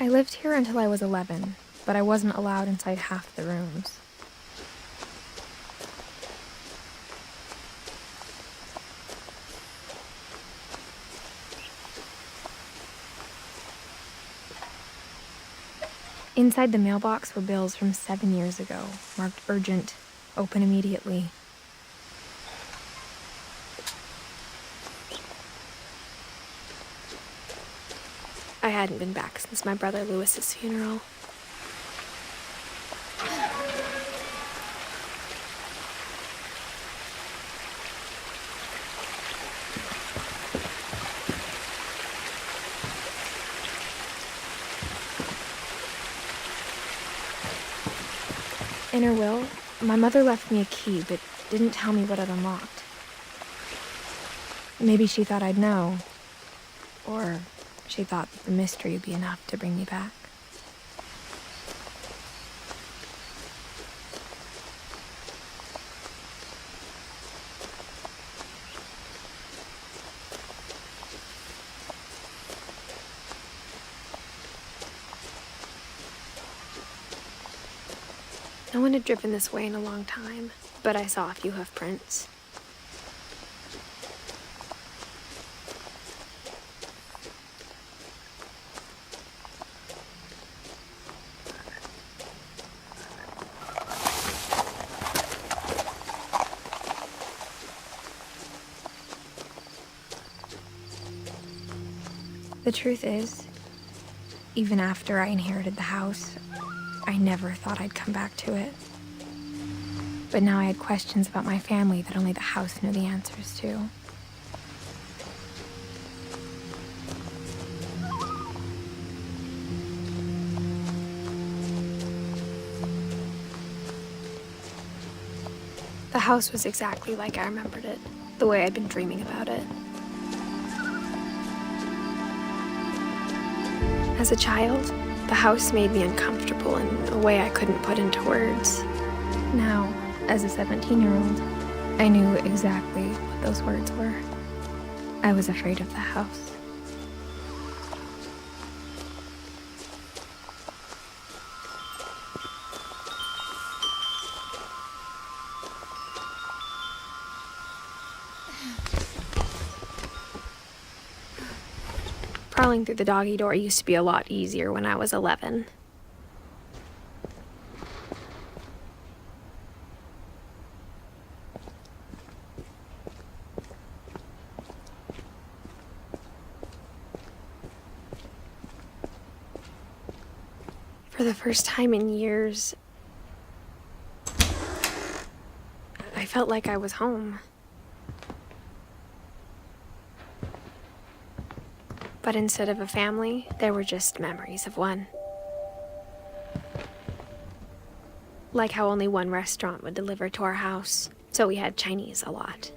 I lived here until I was 11, but I wasn't allowed inside half the rooms. Inside the mailbox were bills from 7 years ago, marked urgent, open immediately. I hadn't been back since my brother Lewis's funeral. In her will, my mother left me a key, but didn't tell me what it unlocked. Maybe she thought I'd know, or she thought that the mystery would be enough to bring me back. No one had driven this way in a long time, but I saw a few hoof prints. The truth is, even after I inherited the house, I never thought I'd come back to it. But now I had questions about my family that only the house knew the answers to. The house was exactly like I remembered it, the way I'd been dreaming about it. As a child, the house made me uncomfortable in a way I couldn't put into words. Now, as a 17-year-old, I knew exactly what those words were. I was afraid of the house. Crawling through the doggy door used to be a lot easier when I was 11. For the first time in years, I felt like I was home. But instead of a family, there were just memories of one. Like how only one restaurant would deliver to our house, so we had Chinese a lot.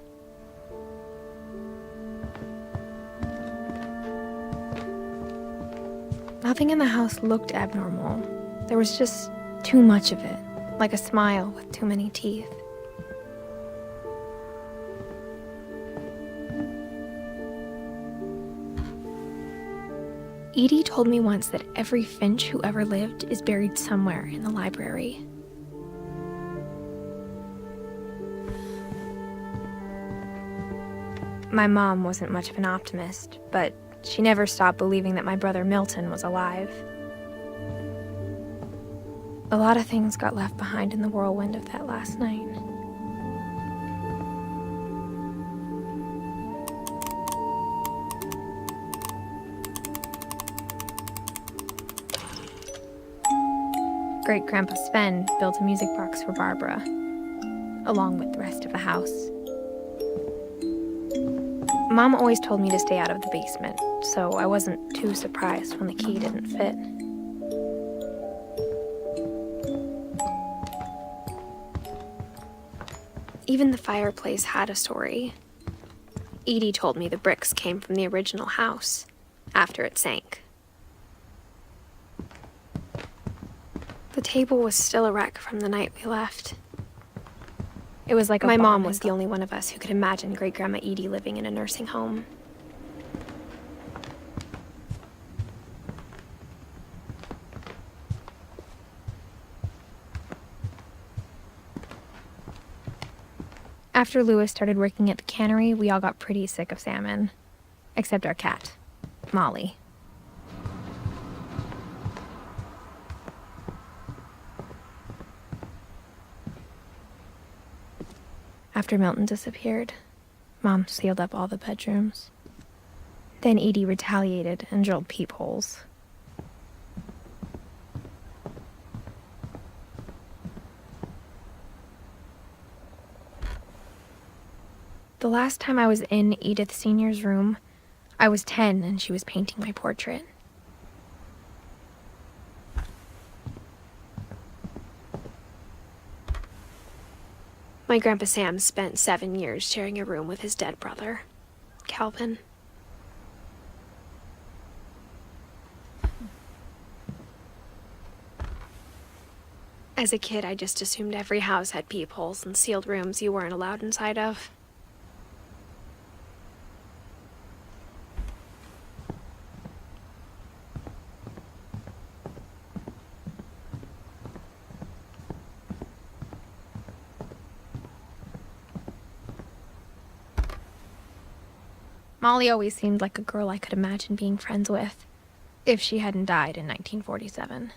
Nothing in the house looked abnormal. There was just too much of it, like a smile with too many teeth. Edie told me once that every Finch who ever lived is buried somewhere in the library. My mom wasn't much of an optimist, but she never stopped believing that my brother Milton was alive. A lot of things got left behind in the whirlwind of that last night. Great-Grandpa Sven built a music box for Barbara, along with the rest of the house. Mom always told me to stay out of the basement, so I wasn't too surprised when the key didn't fit. Even the fireplace had a story. Edie told me the bricks came from the original house, after it sank. The table was still a wreck from the night we left. It was like my mom was the only one of us who could imagine Great-Grandma Edie living in a nursing home. After Louis started working at the cannery, we all got pretty sick of salmon. Except our cat, Molly. After Milton disappeared, Mom sealed up all the bedrooms. Then Edie retaliated and drilled peepholes. The last time I was in Edith Sr.'s room, I was 10 and she was painting my portrait. My Grandpa Sam spent 7 years sharing a room with his dead brother, Calvin. As a kid, I just assumed every house had peepholes and sealed rooms you weren't allowed inside of. Molly always seemed like a girl I could imagine being friends with, if she hadn't died in 1947.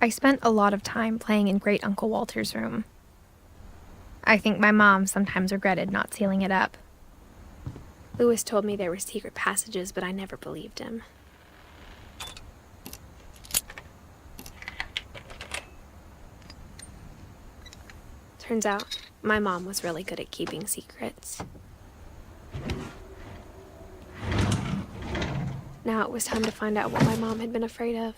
I spent a lot of time playing in Great Uncle Walter's room. I think my mom sometimes regretted not sealing it up. Louis told me there were secret passages, but I never believed him. Turns out, my mom was really good at keeping secrets. Now it was time to find out what my mom had been afraid of.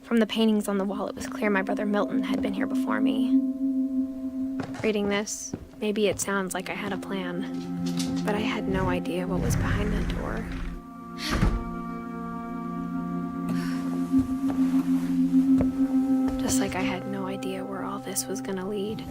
From the paintings on the wall, it was clear my brother Milton had been here before me. Reading this, maybe it sounds like I had a plan, but I had no idea what was behind that door. Just like I had no idea where all this was gonna lead.